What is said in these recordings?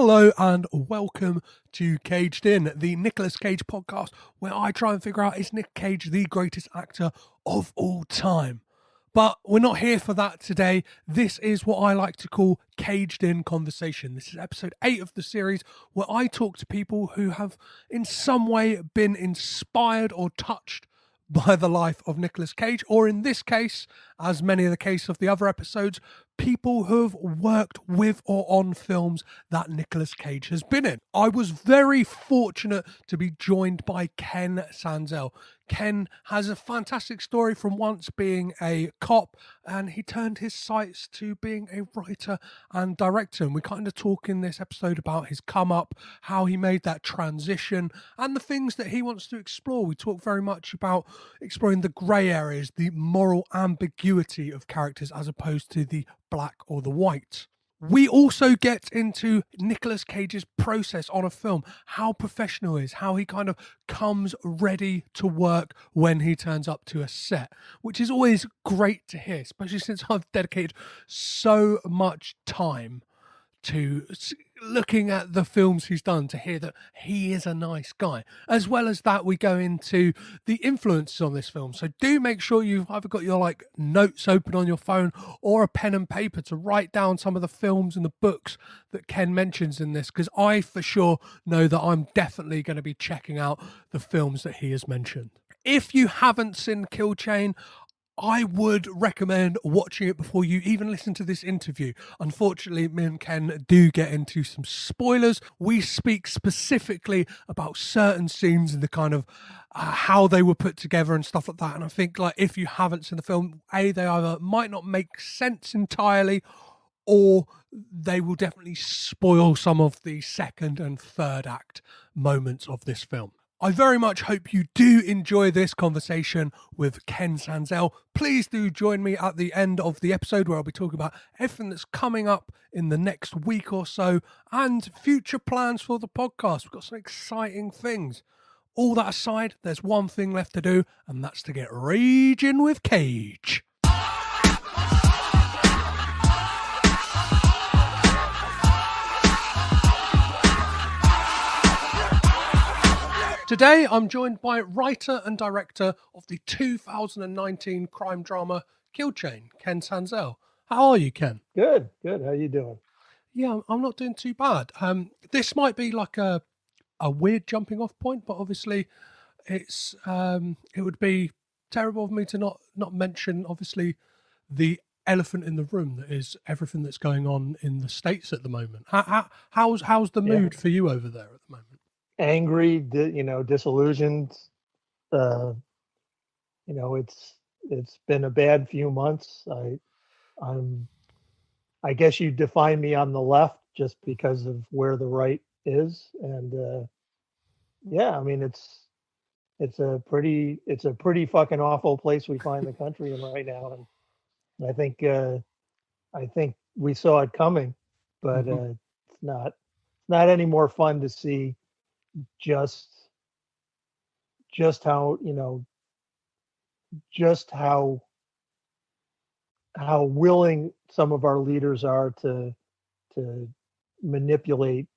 Hello and welcome to Caged In, the Nicolas Cage podcast, where I try and figure out, is Nick Cage the greatest actor of all time? But we're not here for that today. This is what I like to call Caged In Conversation. This is episode 8 of the series, where I talk to people who have in some way been inspired or touched by the life of Nicolas Cage, or in this case, as many of the case of the other episodes, people who have worked with or on films that Nicolas Cage has been in. I was very fortunate to be joined by Ken Sanzel. Ken has a fantastic story from once being a cop, and he turned his sights to being a writer and director. And we kind of talk in this episode about his come up, how he made that transition, and the things that he wants to explore. We talk very much about exploring the grey areas, the moral ambiguity of characters as opposed to the black or the white. We also get into Nicolas Cage's process on a film, how professional he is, how he kind of comes ready to work when he turns up to a set, which is always great to hear, especially since I've dedicated so much time to looking at the films he's done to hear that he is a nice guy. As well as that, we go into the influences on this film. So do make sure you've either got your notes open on your phone or a pen and paper to write down some of the films and the books that Ken mentions in this, because I for sure know that I'm definitely going to be checking out the films that he has mentioned. If you haven't seen Kill Chain, I would recommend watching it before you even listen to this interview. Unfortunately, me and Ken do get into some spoilers. We speak specifically about certain scenes and the kind of how they were put together and stuff like that. And I think if you haven't seen the film, they either might not make sense entirely, or they will definitely spoil some of the second and third act moments of this film. I very much hope you do enjoy this conversation with Ken Sanzel. Please do join me at the end of the episode, where I'll be talking about everything that's coming up in the next week or so and future plans for the podcast. We've got some exciting things. All that aside, there's one thing left to do, and that's to get raging with Cage. Today, I'm joined by writer and director of the 2019 crime drama Kill Chain, Ken Sanzel. How are you, Ken? Good. How you doing? Yeah, I'm not doing too bad. This might be like a weird jumping off point, but obviously it would be terrible of me to not mention, obviously, the elephant in the room that is everything that's going on in the States at the moment. How's the mood for you over there at the moment? Angry, disillusioned. It's been a bad few months. I guess you define me on the left just because of where the right is, and it's a pretty fucking awful place we find the country in right now, and I think we saw it coming, but it's not any more fun to see just how willing some of our leaders are to manipulate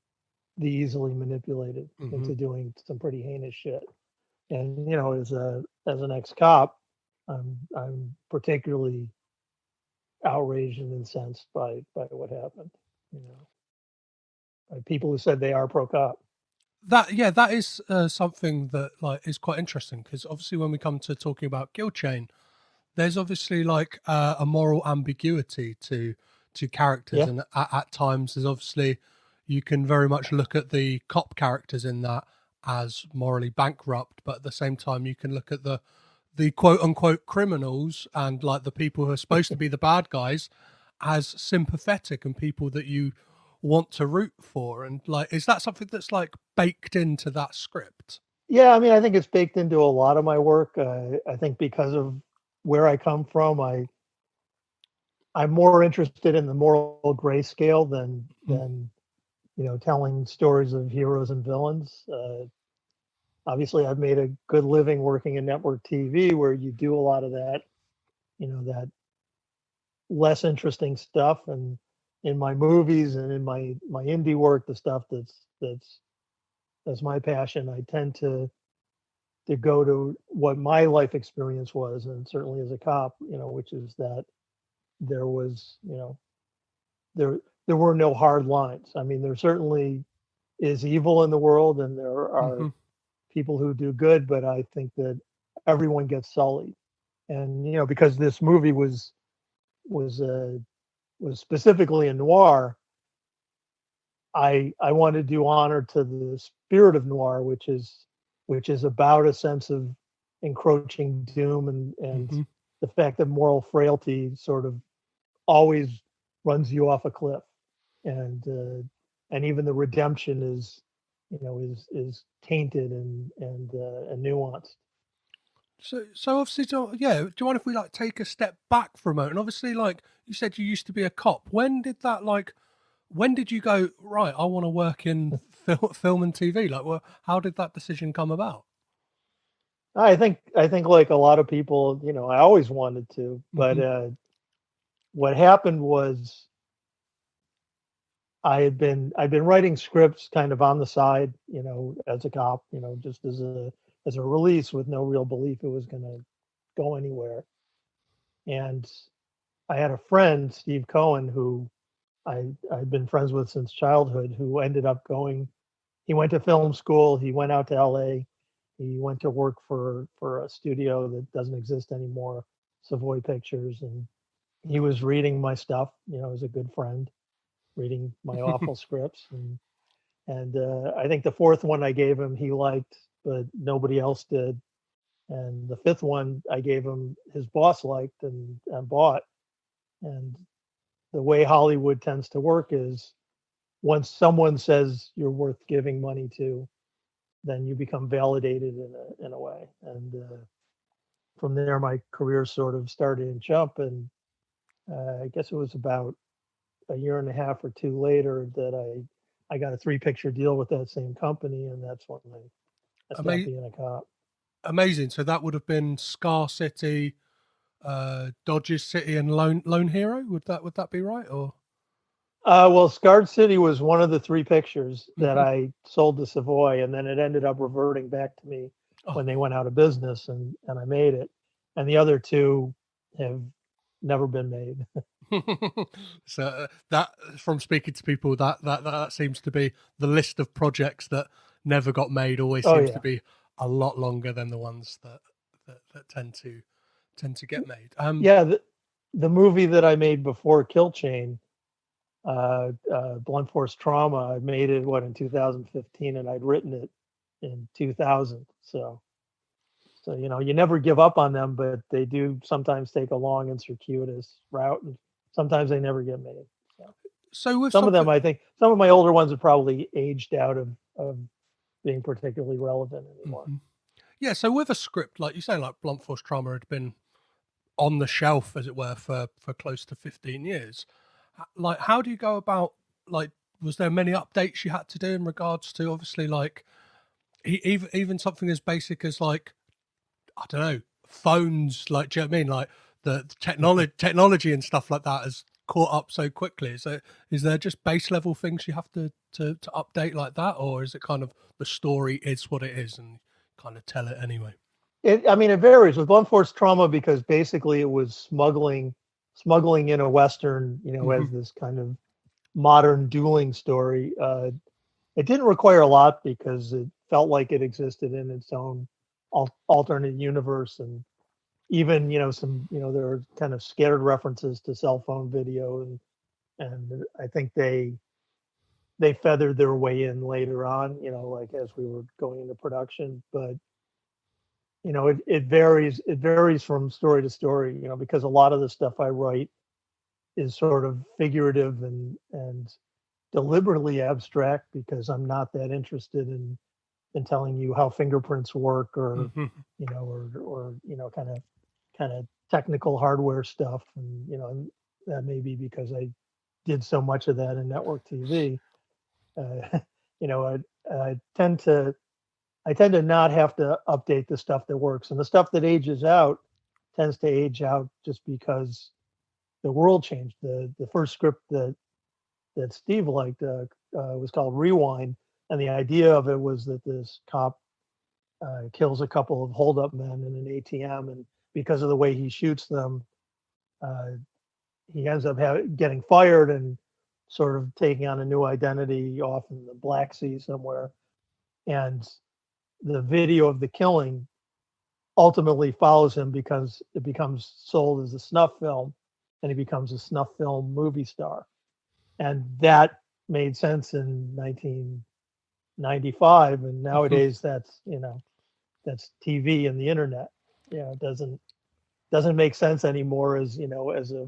the easily manipulated into doing some pretty heinous shit. And as an ex-cop, I'm particularly outraged and incensed by what happened. By people who said they are pro-cop. That is something that is quite interesting, because obviously when we come to talking about Kill Chain, there's obviously a moral ambiguity to characters, and at times there's obviously, you can very much look at the cop characters in that as morally bankrupt, but at the same time you can look at the quote unquote criminals and the people who are supposed to be the bad guys as sympathetic and people that you want to root for. And is that something that's baked into that script? Yeah, I mean, I think it's baked into a lot of my work. I think because of where I come from, I'm more interested in the moral grayscale than telling stories of heroes and villains. Obviously, I've made a good living working in network TV, where you do a lot of that, that less interesting stuff, and in my movies and in my indie work, the stuff that's my passion, I tend to go to what my life experience was, and certainly as a cop, which is that there was, there there were no hard lines. I mean, there certainly is evil in the world, and there are Hmm. people who do good, but I think that everyone gets sullied. And because this movie was uh, was specifically a noir, I want to do honor to the spirit of noir, which is about a sense of encroaching doom and Hmm. the fact that moral frailty sort of always runs you off a cliff, and even the redemption is tainted and nuanced. So obviously, yeah. Do you mind if we like take a step back for a moment? And obviously, like you said, you used to be a cop. When did that like? When did you go right? I want to work in film and TV. Like, well, how did that decision come about? I think like a lot of people, I always wanted to, but Hmm. what happened was I'd been writing scripts kind of on the side, as a cop, just as a release with no real belief it was going to go anywhere. And I had a friend, Steve Cohen, who I'd been friends with since childhood, who ended up going. He went to film school. He went out to L.A. He went to work for a studio that doesn't exist anymore, Savoy Pictures, and he was reading my stuff, as a good friend, reading my awful scripts, and I think the fourth one I gave him he liked, but nobody else did. And the fifth one I gave him, his boss liked and bought. And the way Hollywood tends to work is once someone says you're worth giving money to, then you become validated in a way. And from there, my career sort of started in jump. And I guess it was about a year and a half or two later that I got a three-picture deal with that same company, and that's when I stopped Ama- being a cop. Amazing. So that would have been Scar City, Dodges City, and Lone Hero. Would that be right? Or Well, Scarred City was one of the three pictures that hmm. I sold to Savoy, and then it ended up reverting back to me Oh. when they went out of business, and I made it. And the other two have never been made. So that from speaking to people, that seems to be the list of projects that never got made. Always Oh seems to yeah, be a lot longer than the ones that tend to get made. yeah. The movie that I made before Kill Chain, Blunt Force Trauma, I made it in 2015, and I'd written it in 2000. So you never give up on them, but they do sometimes take a long and circuitous route, and sometimes they never get made. So So with some of them, something, I think, some of my older ones have probably aged out of being particularly relevant anymore. mhm. Yeah. So with a script like you say, like Blunt Force Trauma had been on the shelf, as it were, for close to 15 years. Like, how do you go about like? Was there many updates you had to do in regards to obviously like even something as basic as like I don't know, phones, like, do you know what I mean? Like the technology and stuff like that has caught up so quickly. So is there just base level things you have to update like that, or is it kind of the story is what it is and kind of tell it anyway? I mean, it varies with Blunt Force Trauma because basically it was smuggling in a western, Hmm. as this kind of modern dueling story. It didn't require a lot because it felt like it existed in its own alternate universe, and even some there are kind of scattered references to cell phone video, and I think they feathered their way in later on, like as we were going into production. But it varies from story to story, because a lot of the stuff I write is sort of figurative and deliberately abstract because I'm not that interested in telling you how fingerprints work, or Hmm. kind of technical hardware stuff, and that may be because I did so much of that in network TV. uh, you know I tend to not have to update the stuff that works, and the stuff that ages out tends to age out just because the world changed. The first script that Steve liked was called Rewind, and the idea of it was that this cop kills a couple of holdup men in an ATM, and because of the way he shoots them, uh, he ends up getting fired and sort of taking on a new identity off in the Black Sea somewhere. And the video of the killing ultimately follows him because it becomes sold as a snuff film, and he becomes a snuff film movie star. And that made sense in 1995, and nowadays that's TV and the internet. It doesn't make sense anymore as as a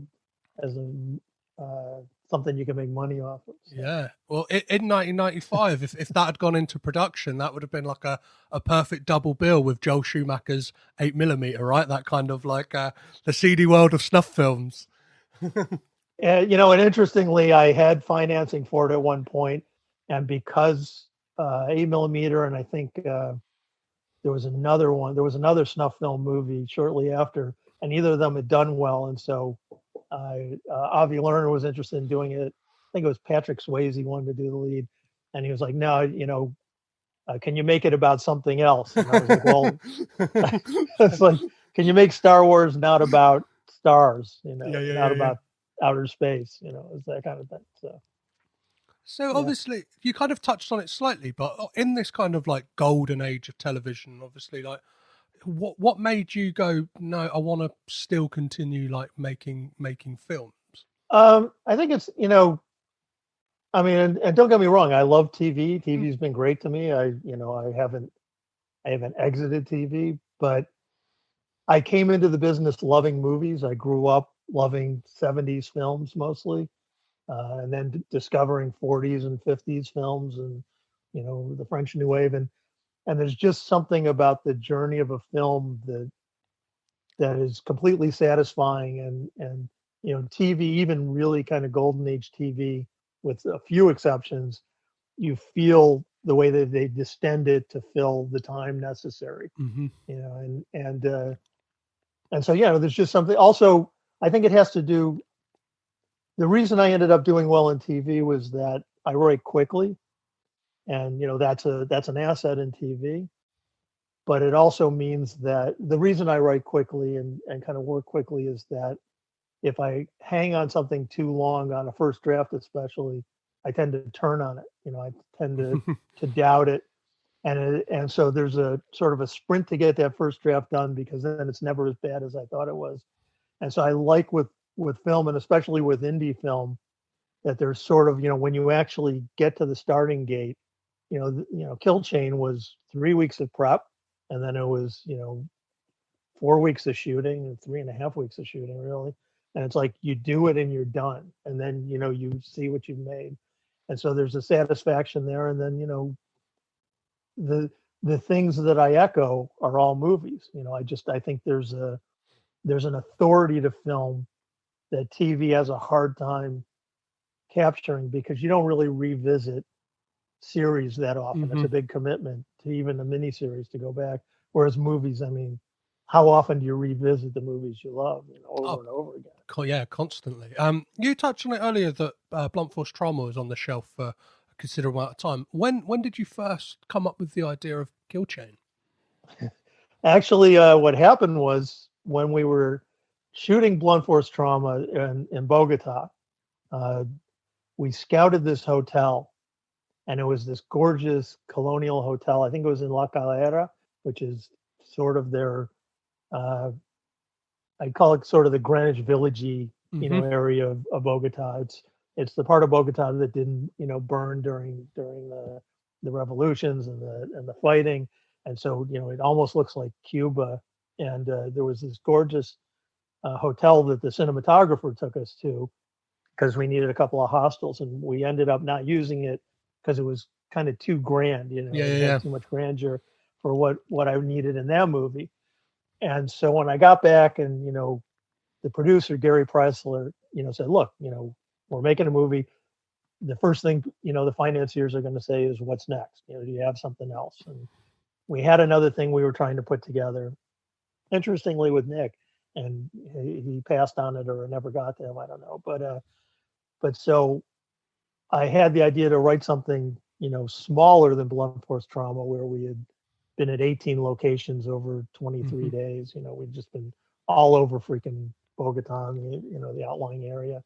something you can make money off of. So. Yeah. Well, in 1995, if that had gone into production, that would have been like a perfect double bill with Joel Schumacher's 8mm, right? That kind of like the seedy world of snuff films. And and interestingly, I had financing for it at one point, and because 8mm, and I think there was another one. There was another snuff film movie shortly after, and neither of them had done well, and so Avi Lerner was interested in doing it. I think it was Patrick Swayze wanted to do the lead, and he was like, "No, can you make it about something else?" And I was like, "Well, it's like, can you make Star Wars not about stars? Not Yeah. about outer space? It's that kind of thing." So Yeah. obviously you kind of touched on it slightly, but in this kind of like golden age of television, obviously, like what made you go, no, I want to still continue like making films? I think it's I mean, and don't get me wrong, I love TV. TV's been great to me. I haven't exited TV, but I came into the business loving movies. I grew up loving 70s films mostly, and then discovering 40s and 50s films, and the French New Wave, and there's just something about the journey of a film that is completely satisfying, and TV, even really kind of golden age TV, with a few exceptions, you feel the way that they distend it to fill the time necessary, Mm-hmm. and so there's just something. Also, I think it has to do. The reason I ended up doing well in TV was that I write quickly, and that's an asset in TV. But it also means that the reason I write quickly and kind of work quickly is that if I hang on something too long on a first draft, especially, I tend to turn on it. I tend to doubt it, and so there's a sort of a sprint to get that first draft done, because then it's never as bad as I thought it was. And so I like with film, and especially with indie film, that there's sort of when you actually get to the starting gate, Kill Chain was 3 weeks of prep, and then it was 4 weeks of shooting and 3.5 weeks of shooting, really. And it's like you do it and you're done, and then you see what you've made, and so there's a satisfaction there. And then the the things that I echo are all movies. I think there's an authority to film that TV has a hard time capturing, because you don't really revisit series that often. It's Mm-hmm. a big commitment to even a mini series to go back. Whereas movies, I mean, how often do you revisit the movies you love over Oh, and over again? yeah, constantly. You touched on it earlier that blunt force trauma was on the shelf for a considerable amount of time. When did you first come up with the idea of Kill Chain? Actually, what happened was when we were shooting Blunt Force Trauma in Bogota, uh, we scouted this hotel, and it was this gorgeous colonial hotel. I think it was in La Calera, which is sort of their, uh, I call it sort of the Greenwich Villagey, Mm-hmm. area of Bogota. It's the part of Bogota that didn't, burn during the revolutions and the fighting, and so it almost looks like Cuba. And there was this gorgeous hotel that the cinematographer took us to, because we needed a couple of hostels, and we ended up not using it because it was kind of too grand. Yeah, It yeah, had too much grandeur for what I needed in that movie. And so when I got back, and the producer Gary Preisler, said, "Look, we're making a movie. The first thing the financiers are going to say is, what's next? Do you have something else?" And we had another thing we were trying to put together, interestingly, with Nick, and he passed on it or never got to him. I don't know, but so I had the idea to write something, smaller than blunt force trauma, where we had been at 18 locations over 23 days. We'd just been all over freaking Bogota, the outlying area.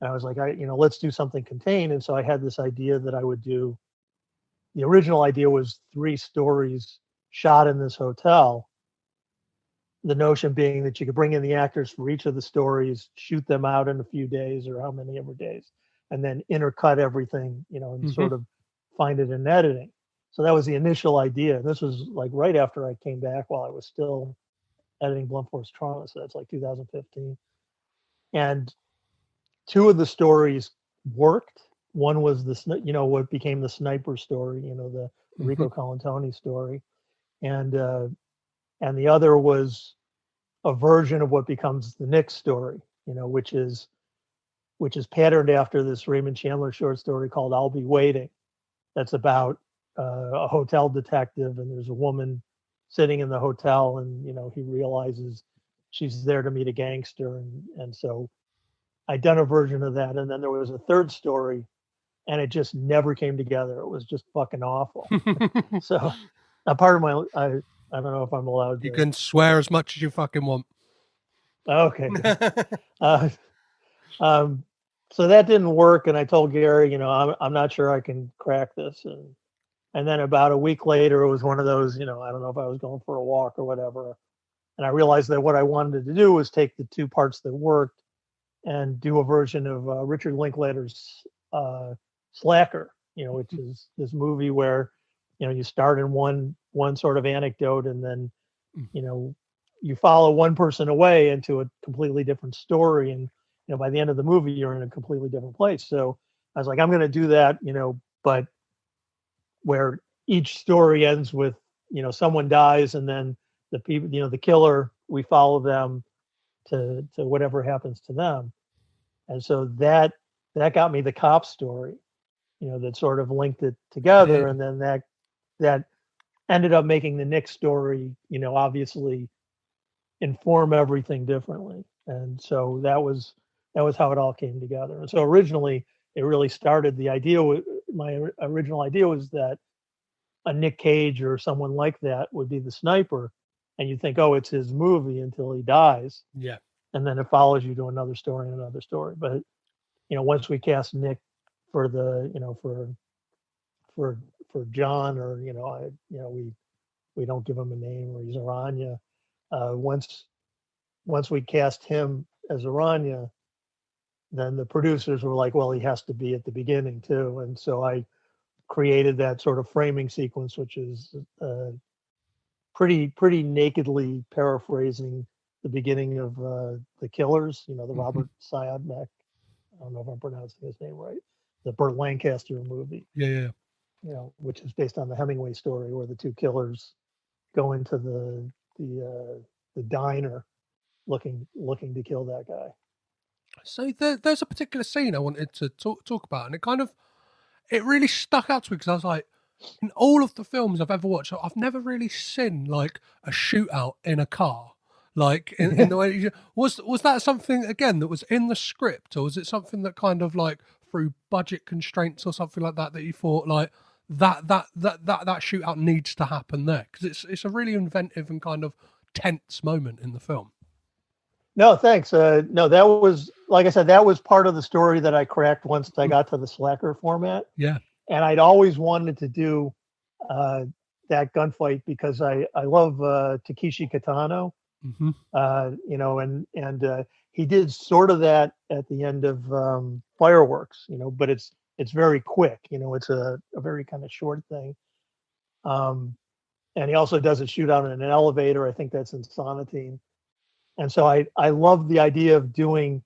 And I was like, let's do something contained. And so I had this idea that I would do. The original idea was 3 stories shot in this hotel. The notion being that you could bring in the actors for each of the stories, shoot them out in a few days or how many ever days, and then intercut everything, and sort of find it in editing. So that was the initial idea. And this was like right after I came back while I was still editing Blunt Force Trauma. So that's like 2015. And 2 of the stories worked. One was what became the sniper story, the Rico Colantoni story. And the other was a version of what becomes the Nick story, which is patterned after this Raymond Chandler short story called "I'll Be Waiting." That's about a hotel detective, and there's a woman sitting in the hotel, and he realizes she's there to meet a gangster, and so I'd done a version of that, and then there was a 3rd story, and it just never came together. It was just fucking awful. So a part of my I don't know if I'm allowed to. You can swear as much as you fucking want. Okay. So that didn't work, and I told Gary, I'm not sure I can crack this. And then about a week later, it was one of those, I don't know if I was going for a walk or whatever, and I realized that what I wanted to do was take the 2 parts that worked and do a version of Richard Linklater's Slacker, which is this movie where you start in one sort of anecdote, and then you follow one person away into a completely different story, and by the end of the movie you're in a completely different place. So I was like, I'm going to do that, but where each story ends with someone dies, and then the people, the killer, we follow them to whatever happens to them. And so that got me the cop story, that sort of linked it together. Yeah. And then that ended up making the Nick story, obviously inform everything differently. And so that was how it all came together. And so originally it really started, my original idea was that a Nick Cage or someone like that would be the sniper, and you think, oh, it's his movie until he dies. Yeah. And then it follows you to another story and another story. But once we cast Nick for the for John, or we don't give him a name, or he's Aranya. Once we cast him as Aranya, then the producers were like, well, he has to be at the beginning too. And so I created that sort of framing sequence, which is pretty nakedly paraphrasing the beginning of The Killers, the Robert Siodmak. I don't know if I'm pronouncing his name right. The Burt Lancaster movie. Yeah. Which is based on the Hemingway story, where the 2 killers go into the diner looking to kill that guy. So there's a particular scene I wanted to talk about, and it really stuck out to me because I was like, in all of the films I've ever watched, I've never really seen like a shootout in a car. Like in the way was that something again that was in the script, or was it something that kind of like through budget constraints or something like that you thought like that shootout needs to happen there, because it's a really inventive and kind of tense moment in the film. No, thanks. No, that was, like I said, that was part of the story that I cracked once I got to the Slacker format. Yeah. And I'd always wanted to do that gunfight because I love Takeshi Kitano. And he did sort of that at the end of Fireworks, but it's very quick, it's a very kind of short thing. And he also does a shootout in an elevator. I think that's in Sonatine. And so I love the idea of doing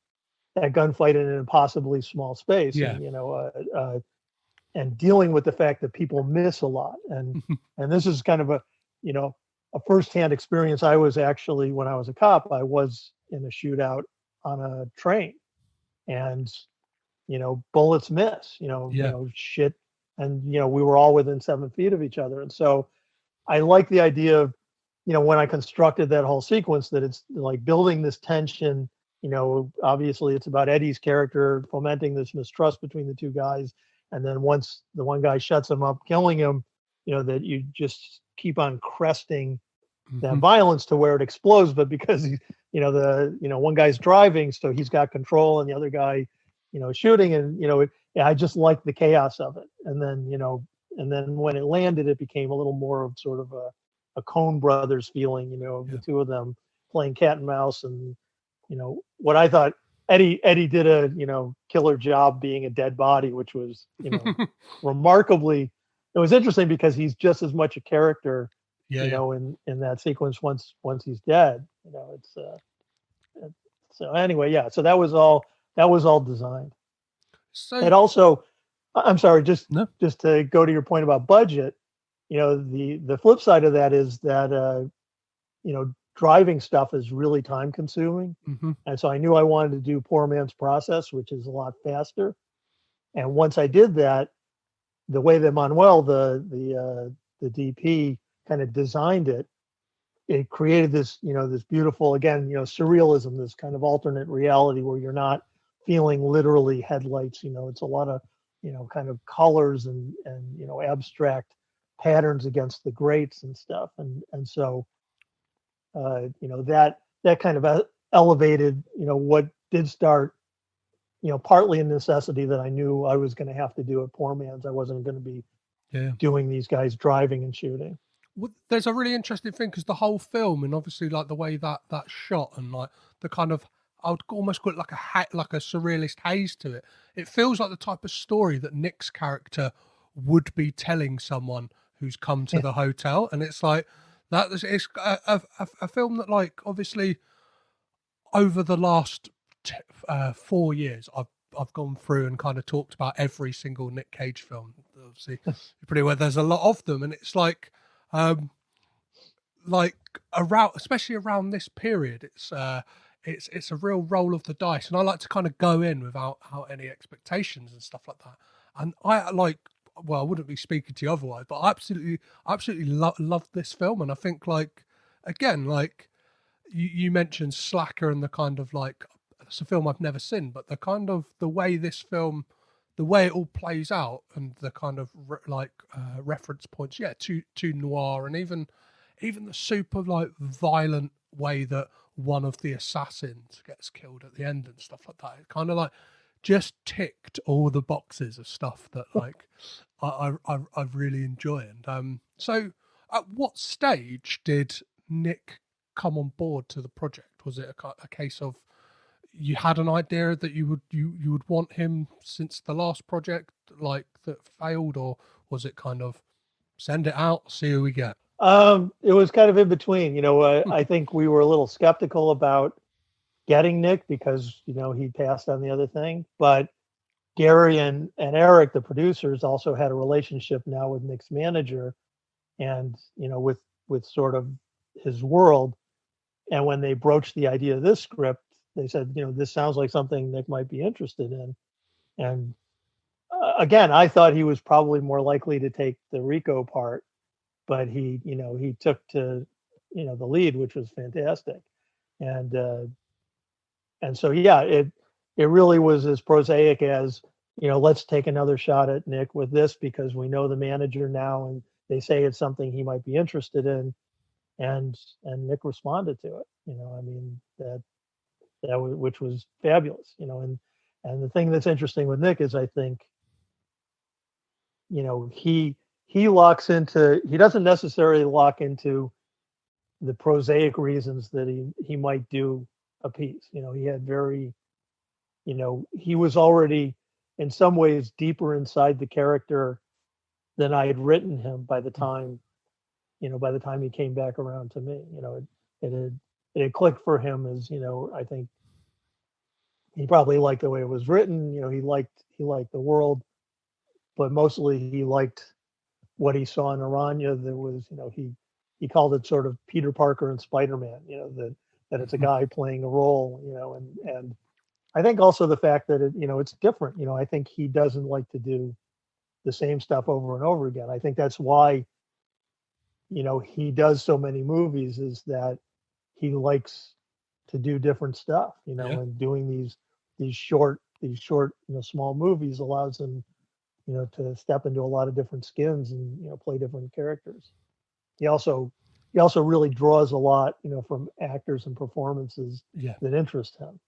that gunfight in an impossibly small space. Yeah. And, and dealing with the fact that people miss a lot. And this is kind of a firsthand experience. I was actually, when I was a cop, I was in a shootout on a train, and bullets miss, shit, and we were all within 7 feet of each other. And so I like the idea of, when I constructed that whole sequence, that it's like building this tension. Obviously it's about Eddie's character fomenting this mistrust between the 2 guys, and then once the one guy shuts him up, killing him, that you just keep on cresting that Hmm. violence to where it explodes. But because one guy's driving, so he's got control, and the other guy, shooting, and I just liked the chaos of it. And then when it landed, it became a little more of sort of a Coen Brothers feeling, of the Yeah. two of them playing cat and mouse. And what I thought Eddie did a killer job being a dead body, which was remarkably. It was interesting because he's just as much a character, Yeah, yeah. in that sequence once he's dead. It's so anyway, yeah. So that was all designed. So And also, I'm sorry, just no. just to go to your point about budget, the flip side of that is that driving stuff is really time consuming. Hmm. And so I knew I wanted to do poor man's process, which is a lot faster. And once I did that, the way that Manuel, the DP, kind of designed it, it created this beautiful, again, surrealism, this kind of alternate reality where you're not feeling literally headlights. It's a lot of kind of colors and abstract patterns against the grates and stuff. And so that kind of elevated what did start partly a necessity that I knew I was going to have to do at Poor Man's. I wasn't going to be Yeah. doing these guys driving and shooting. Well, there's a really interesting thing because the whole film, and obviously like the way that shot, and like the kind of, I would almost call it like like a surrealist haze to it. It feels like the type of story that Nick's character would be telling someone who's come to the hotel, and it's like that. It's a film that, like, obviously over the last 4 years, I've gone through and kind of talked about every single Nick Cage film. Obviously, pretty well. There's a lot of them, and it's um, like around, especially around this period, it's a real roll of the dice, and I like to kind of go in without any expectations and stuff like that. And I like, well, I wouldn't be speaking to you otherwise, but I absolutely love this film, and I think, like, again, like you mentioned Slacker, and the kind of, like, it's a film I've never seen, but the kind of the way this film, the way it all plays out, and the kind of reference points, yeah, to noir, and even the super, like, violent way that one of the assassins gets killed at the end and stuff like that. It kind of like just ticked all the boxes of stuff that, like, I really enjoy. And so at what stage did Nick come on board to the project? Was it a case of you had an idea that you would want him since the last project, like, that failed, or was it kind of send it out, see who we get? It was kind of in between. I think we were a little skeptical about getting Nick because he passed on the other thing. But Gary and Eric, the producers, also had a relationship now with Nick's manager, and with sort of his world. And when they broached the idea of this script, they said, this sounds like something Nick might be interested in. And again, I thought he was probably more likely to take the Rico part, but he took to the lead, which was fantastic. And so yeah, it really was as prosaic as let's take another shot at Nick with this because we know the manager now, and they say it's something he might be interested in, and Nick responded to it. I mean, which was fabulous. And the thing that's interesting with Nick is I think he locks into, he doesn't necessarily lock into the prosaic reasons that he might do a piece. He had very, he was already in some ways deeper inside the character than I had written him by the time, by the time he came back around to me. It had clicked for him as, I think he probably liked the way it was written. He liked the world, but mostly he liked what he saw in Aranya. That was, he called it sort of Peter Parker and Spider-Man. That it's a guy playing a role. And I think also the fact that it's different. I think he doesn't like to do the same stuff over and over again. I think that's why he does so many movies, is that he likes to do different stuff. Yeah. And doing these short small movies allows him to step into a lot of different skins and play different characters. He also he also really draws a lot from actors and performances Yeah. that interest him.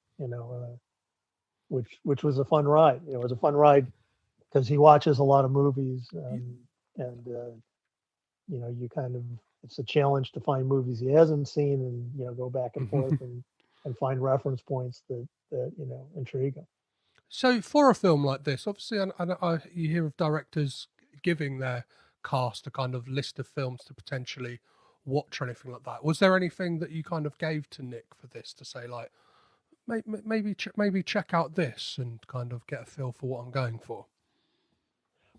Which was a fun ride. It was a fun ride because he watches a lot of movies, and you kind of it's a challenge to find movies he hasn't seen, and go back and forth and find reference points that intrigue him. So for a film like this, obviously, you hear of directors giving their cast a kind of list of films to potentially watch or anything like that. Was there anything that you kind of gave to Nick for this to say like, maybe check out this and kind of get a feel for what I'm going for?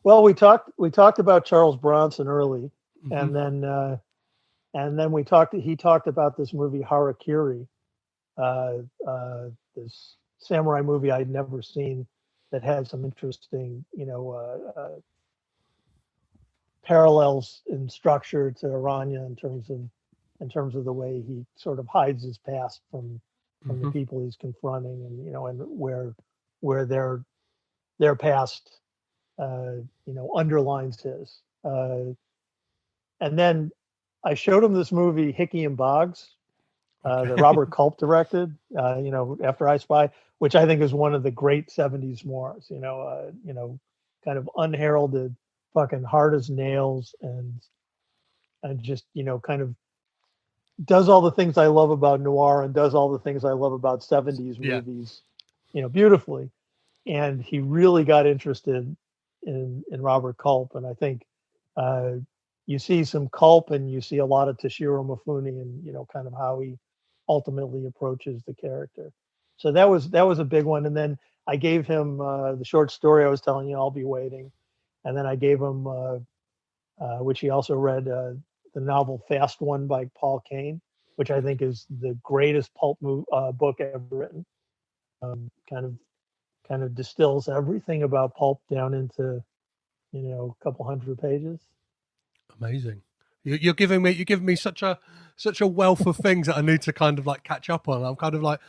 Well, we talked about Charles Bronson early, Hmm. and then he talked about this movie Harakiri, uh, this samurai movie I'd never seen that had some interesting parallels in structure to Aranya in terms of the way he sort of hides his past from the Hmm. people he's confronting, and where their past underlines his. And then I showed him this movie Hickey and Boggs, that Okay. Robert Culp directed. After I Spy, which I think is one of the great '70s noirs. Kind of unheralded, fucking hard as nails, and just kind of does all the things I love about noir and does all the things I love about '70s Yeah. movies, beautifully. And he really got interested in Robert Culp, and I think uh, you see some Culp and you see a lot of Toshiro Mifune, and kind of how he ultimately approaches the character. So that was a big one. And then I gave him the short story I was telling you, I'll Be Waiting, and then I gave him which he also read, the novel Fast One by Paul Kane, which I think is the greatest book ever written. Kind of distills everything about pulp down into a couple hundred pages. Amazing. You're giving me such a wealth of things that I need to kind of like catch up on. I'm kind of like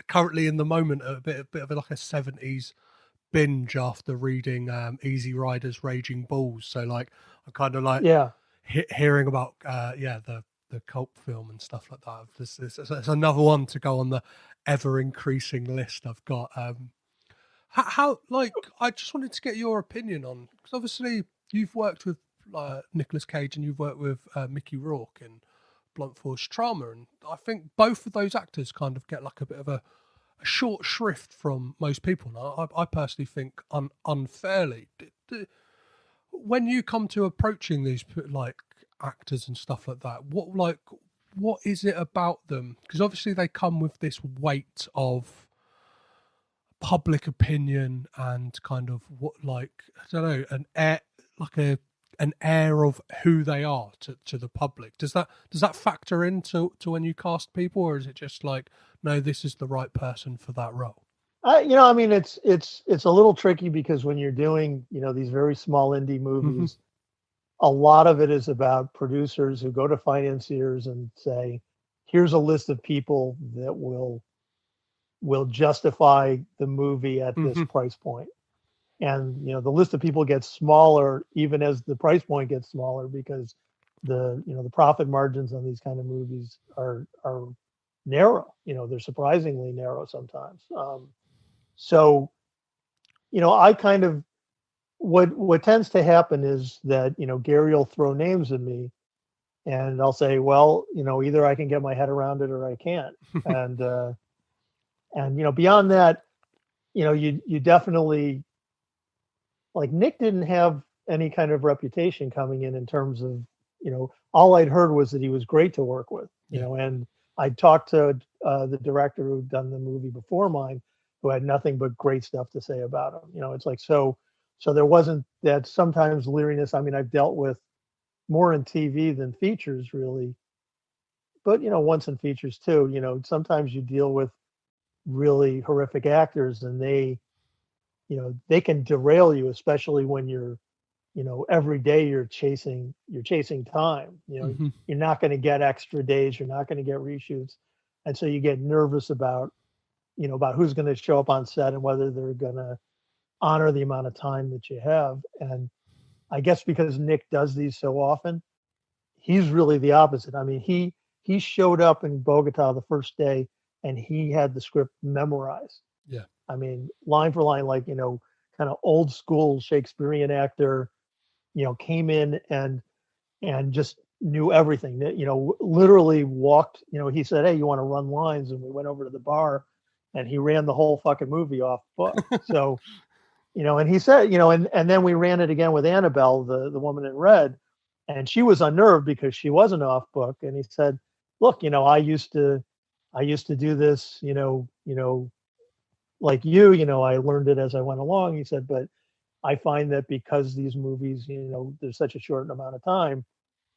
currently in the moment a bit of like a '70s binge after reading Easy Riders, Raging Bulls. So like I'm kind of like Yeah. hearing about the cult film and stuff like that. It's another one to go on the ever increasing list I've got. How like I just wanted to get your opinion on, because obviously you've worked with Nicolas Cage and you've worked with Mickey Rourke in Blunt Force Trauma, and I think both of those actors kind of get like a bit of a short shrift from most people. Now, I personally think unfairly. When you come to approaching these like actors and stuff like that, what is it about them? Because obviously they come with this weight of public opinion and kind of what like I don't know an air of who they are to the public. Does that factor into to when you cast people, or is it just like no, this is the right person for that role? I mean, it's a little tricky because when you're doing these very small indie Hmm. movies, a lot of it is about producers who go to financiers and say, here's a list of people that will justify the movie at this Hmm. price point. And the list of people gets smaller even as the price point gets smaller, because the profit margins on these kind of movies are narrow. They're surprisingly narrow sometimes. So I kind of what tends to happen is that Gary will throw names at me, and I'll say, well, either I can get my head around it or I can't. And beyond that, you definitely, like, Nick didn't have any kind of reputation coming in terms of, all I'd heard was that he was great to work with, Yeah. and I talked to the director who'd done the movie before mine, who had nothing but great stuff to say about him. It's like, so there wasn't that sometimes leeriness. I mean, I've dealt with more in TV than features, really, but once in features too. Sometimes you deal with really horrific actors, and they can derail you, especially when you're every day you're chasing time. Hmm. You're not going to get extra days, you're not going to get reshoots, and so you get nervous about who's going to show up on set and whether they're going to honor the amount of time that you have. And I guess because Nick does these so often, he's really the opposite. I mean, he showed up in Bogota the first day and he had the script memorized. Yeah. I mean, line for line, like, kind of old school Shakespearean actor, came in and just knew everything. That, literally walked, he said, "Hey, you want to run lines?" And we went over to the bar and he ran the whole fucking movie off book. So, and he said, and then we ran it again with Annabelle, the woman in red, and she was unnerved because she wasn't off book. And he said, "Look, I used to do this, like I learned it as I went along." He said, "But I find that because these movies, there's such a short amount of time,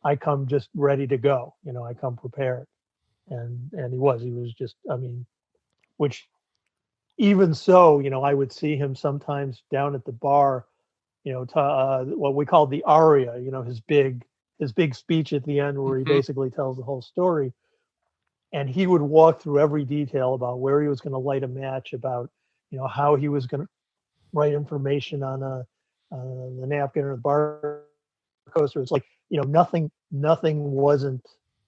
I come just ready to go. I come prepared." And he was just, I mean, which even so, I would see him sometimes down at the bar, what we call the aria, his big speech at the end where he Hmm. basically tells the whole story. And he would walk through every detail about where he was going to light a match, about how he was going to write information on the napkin or the bar coaster. It's like, nothing wasn't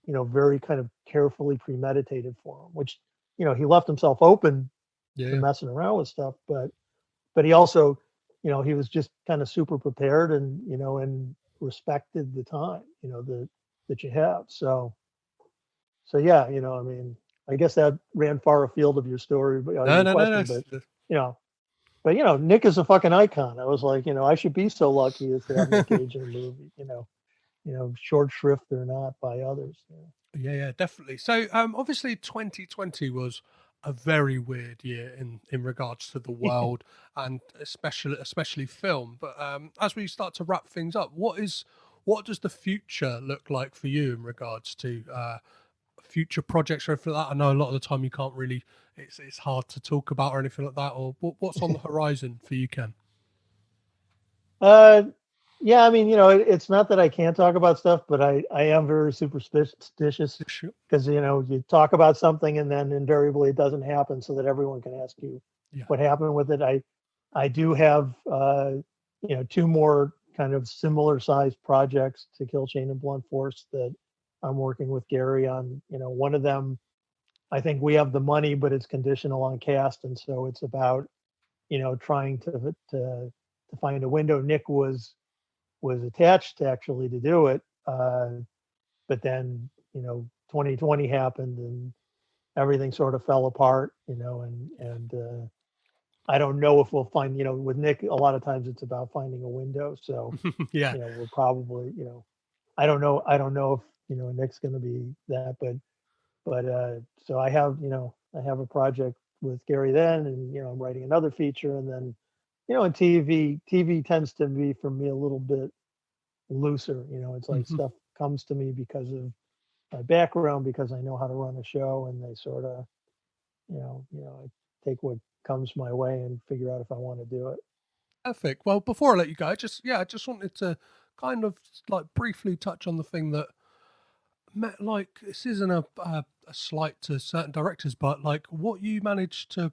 very kind of carefully premeditated for him, which he left himself open to Yeah. messing around with stuff, but he also, he was just kind of super prepared and respected the time that you have. So yeah, I mean, I guess that ran far afield of your story, No, your no, no, no. question, but you know, Nick is a fucking icon. I was like, I should be so lucky as to have Nick Cage in a movie, short shrift or not by others. Yeah, yeah, definitely. So, obviously, 2020 was a very weird year in regards to the world and especially film. But as we start to wrap things up, what does the future look like for you in regards to future projects or anything like that? I know a lot of the time you can't really. It's hard to talk about or anything like that. Or what's on the horizon for you, Ken? Uh, yeah, I mean, it's not that I can't talk about stuff, but I am very superstitious Sure. because, you talk about something and then invariably it doesn't happen so that everyone can ask you Yeah. what happened with it. I do have, two more kind of similar sized projects to Kill Chain and Blunt Force that I'm working with Gary on. One of them, I think we have the money, but it's conditional on cast. And so it's about, trying to find a window. Nick was attached actually to do it, but then 2020 happened and everything sort of fell apart. And I don't know if we'll find, with Nick, a lot of times it's about finding a window. So Yeah. we'll probably, I don't know if Nick's going to be that, but so I have a project with Gary then, and I'm writing another feature, and then in TV tends to be for me a little bit looser. It's like Hmm. stuff comes to me because of my background, because I know how to run a show, and they sort of, I take what comes my way and figure out if I want to do it. Perfect. Well, before I let you go, I just wanted to kind of like briefly touch on the thing that like this isn't a slight to certain directors, but like what you managed to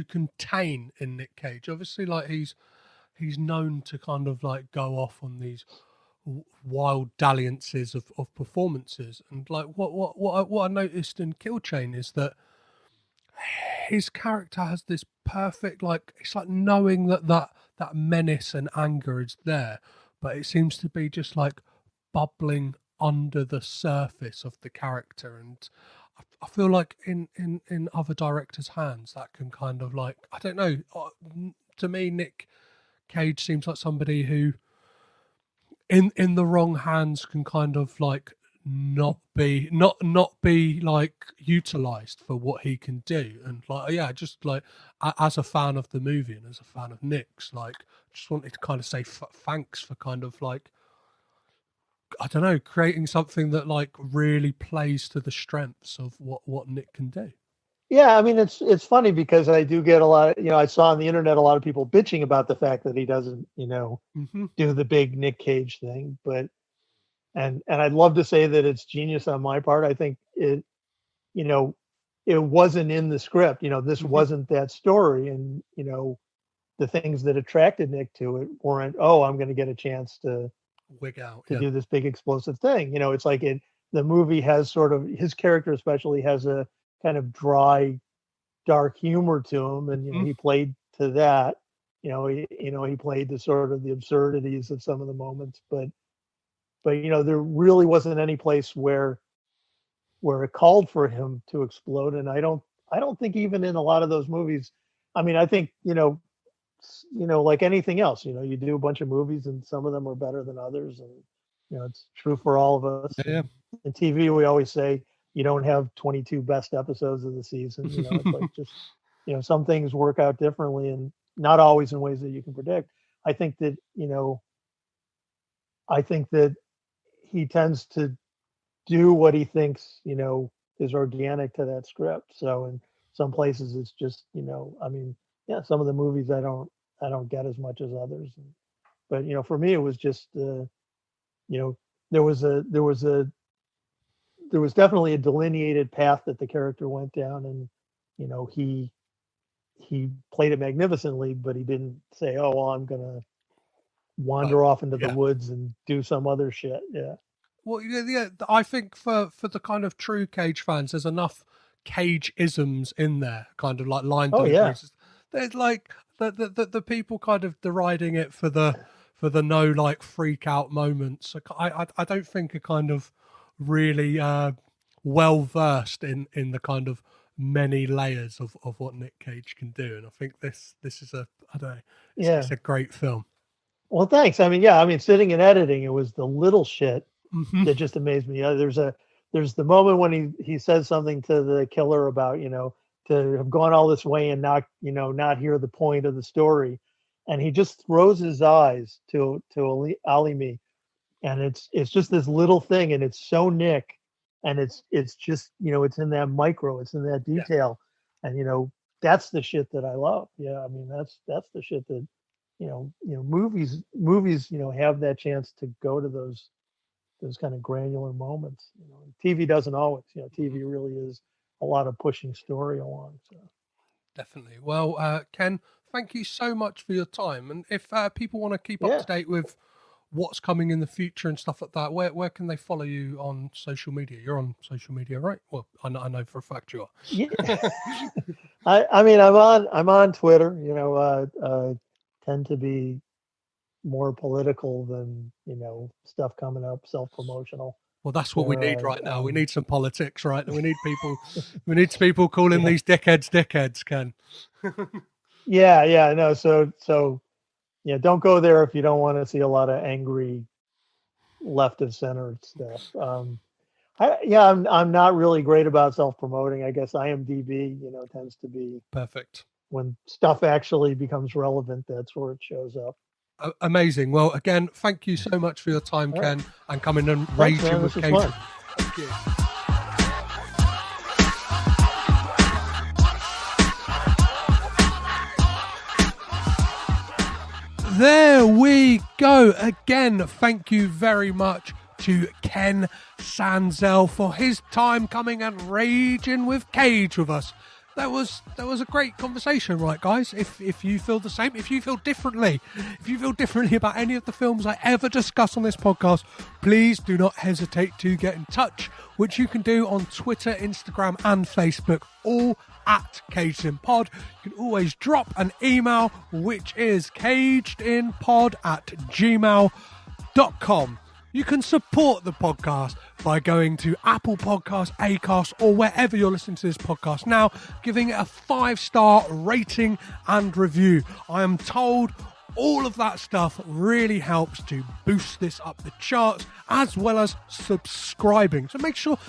contain in Nick Cage. Obviously, like he's known to kind of like go off on these wild dalliances of performances, and like what I noticed in Kill Chain is that his character has this perfect, like it's like knowing that menace and anger is there, but it seems to be just like bubbling under the surface of the character. And I feel like in other directors' hands that can kind of like, I don't know, to me Nick Cage seems like somebody who in the wrong hands can kind of like not be like utilized for what he can do. And like, yeah, just like as a fan of the movie and as a fan of Nick's, like just wanted to kind of say thanks for kind of like, I don't know, creating something that like really plays to the strengths of what Nick can do. Yeah, I mean, it's funny because I do get a lot of, I saw on the internet a lot of people bitching about the fact that he doesn't, Hmm. do the big Nick Cage thing, but and I'd love to say that it's genius on my part. I think you know, it wasn't in the script. This Hmm. wasn't that story, and the things that attracted Nick to it weren't, oh, I'm going to get a chance to Wig out. do this big explosive thing. It's like the movie has sort of, his character especially has a kind of dry, dark humor to him, and he played to that. He played to sort of the absurdities of some of the moments, but there really wasn't any place where it called for him to explode. And I don't think even in a lot of those movies, I mean, I think, like anything else, you do a bunch of movies and some of them are better than others. And, it's true for all of us. Yeah. In TV, we always say you don't have 22 best episodes of the season. It's like just, some things work out differently and not always in ways that you can predict. I think that he tends to do what he thinks, is organic to that script. So in some places it's just, I mean, yeah, some of the movies I don't get as much as others. But, for me, it was just, there was definitely a delineated path that the character went down, and, he played it magnificently, but he didn't say, oh, well, I'm going to wander off into the woods and do some other shit. Yeah. Well, yeah, I think for the kind of true Cage fans, there's enough Cage-isms in there, kind of like line deliveries. There's like the people kind of deriding it for the no like freak out moments. I don't think are kind of really well versed in the kind of many layers of what Nick Cage can do, and I think this is it's a great film. Well, thanks. I mean, sitting and editing, it was the little shit that just amazed me. There's the moment when he says something to the killer about, to have gone all this way and not hear the point of the story. And he just throws his eyes to Alimi. And it's just this little thing, and it's so Nick, and it's just, it's in that micro, it's in that detail. Yeah. And, that's the shit that I love. Yeah. I mean, that's the shit that, movies, have that chance to go to those kind of granular moments. TV doesn't always. TV really is a lot of pushing story along. So definitely. Well, Ken, thank you so much for your time. And if people want to keep up to date with what's coming in the future and stuff like that, where can they follow you on social media? You're on social media, right? Well, I know for a fact you are. Yeah. I mean, I'm on Twitter. Tend to be more political than stuff coming up, self-promotional. Well, that's what we need right now. We need some politics, right? We need people calling these dickheads, Ken. Yeah, no. So don't go there if you don't want to see a lot of angry left of center stuff. I'm not really great about self-promoting. I guess IMDb, tends to be perfect. When stuff actually becomes relevant, that's where it shows up. Amazing. Well, again, thank you so much for your time, Ken, and coming and raging with Cage. Thank you. There we go. Again, thank you very much to Ken Sanzel for his time coming and raging with Cage with us. That was a great conversation, right, guys? If you feel the same, if you feel differently about any of the films I ever discuss on this podcast, please do not hesitate to get in touch, which you can do on Twitter, Instagram, and Facebook, all at CagedInPod. You can always drop an email, which is cagedinpod@gmail.com. You can support the podcast by going to Apple Podcasts, Acast, or wherever you're listening to this podcast now, giving it a 5-star rating and review. I am told all of that stuff really helps to boost this up the charts, as well as subscribing. So make sure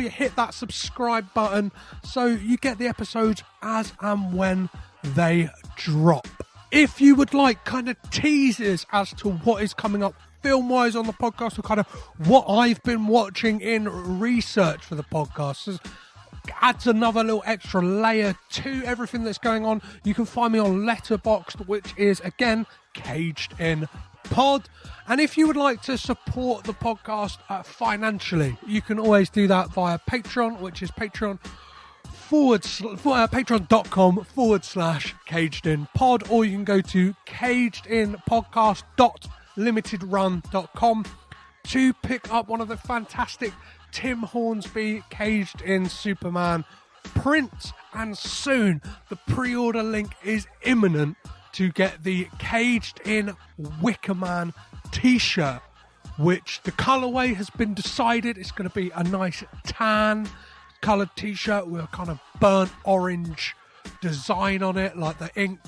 you hit that subscribe button so you get the episodes as and when they drop. If you would like kind of teasers as to what is coming up film-wise on the podcast, or kind of what I've been watching in research for the podcast, adds another little extra layer to everything that's going on, you can find me on Letterboxd, which is, again, Caged in Pod. And if you would like to support the podcast financially, you can always do that via Patreon, which is Patreon patreon.com/cagedinpod, or you can go to cagedinpodcast.limitedrun.com to pick up one of the fantastic Tim Hornsby Caged In Superman prints, and soon the pre-order link is imminent to get the Caged In Wicker Man t-shirt, which the colorway has been decided. It's going to be a nice tan colored t-shirt with a kind of burnt orange design on it, like the ink.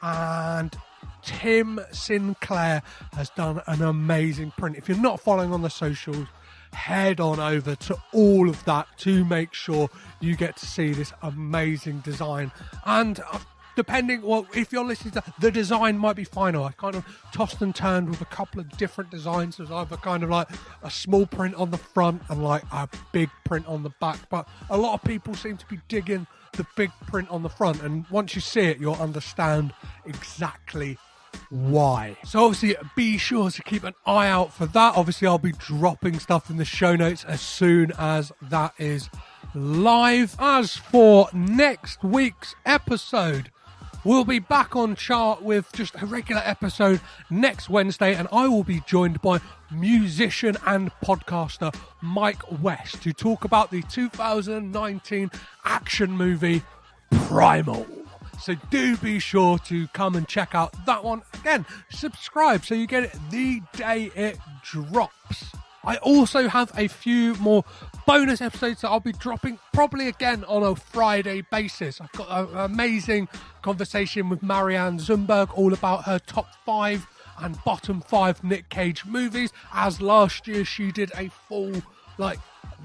And Tim Sinclair has done an amazing print. If you're not following on the socials, head on over to all of that to make sure you get to see this amazing design. And depending, well, if you're listening to the design might be final. I kind of tossed and turned with a couple of different designs. There's either kind of like a small print on the front and like a big print on the back, but a lot of people seem to be digging the big print on the front, and once you see it you'll understand exactly why. So obviously be sure to keep an eye out for that. Obviously I'll be dropping stuff in the show notes as soon as that is live. As for next week's episode, we'll be back on chart with just a regular episode next Wednesday, and I will be joined by musician and podcaster Mike West to talk about the 2019 action movie Primal. So do be sure to come and check out that one. Again, subscribe so you get it the day it drops. I also have a few more bonus episodes that I'll be dropping probably again on a Friday basis. I've got an amazing conversation with Marianne Zumberg all about her top 5 and bottom 5 Nick Cage movies, as last year she did a full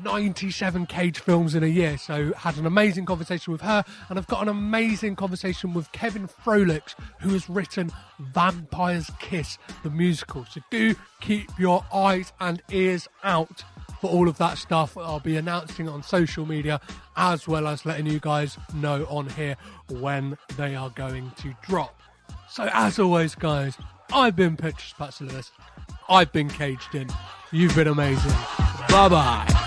97 Cage films in a year. So had an amazing conversation with her, and I've got an amazing conversation with Kevin Frolix, who has written Vampire's Kiss the musical. So do keep your eyes and ears out for all of that stuff. I'll be announcing it on social media as well as letting you guys know on here when they are going to drop. So as always guys, I've been Petros and DeVaughn Taylor. I've been Caged In. You've been amazing. Bye bye.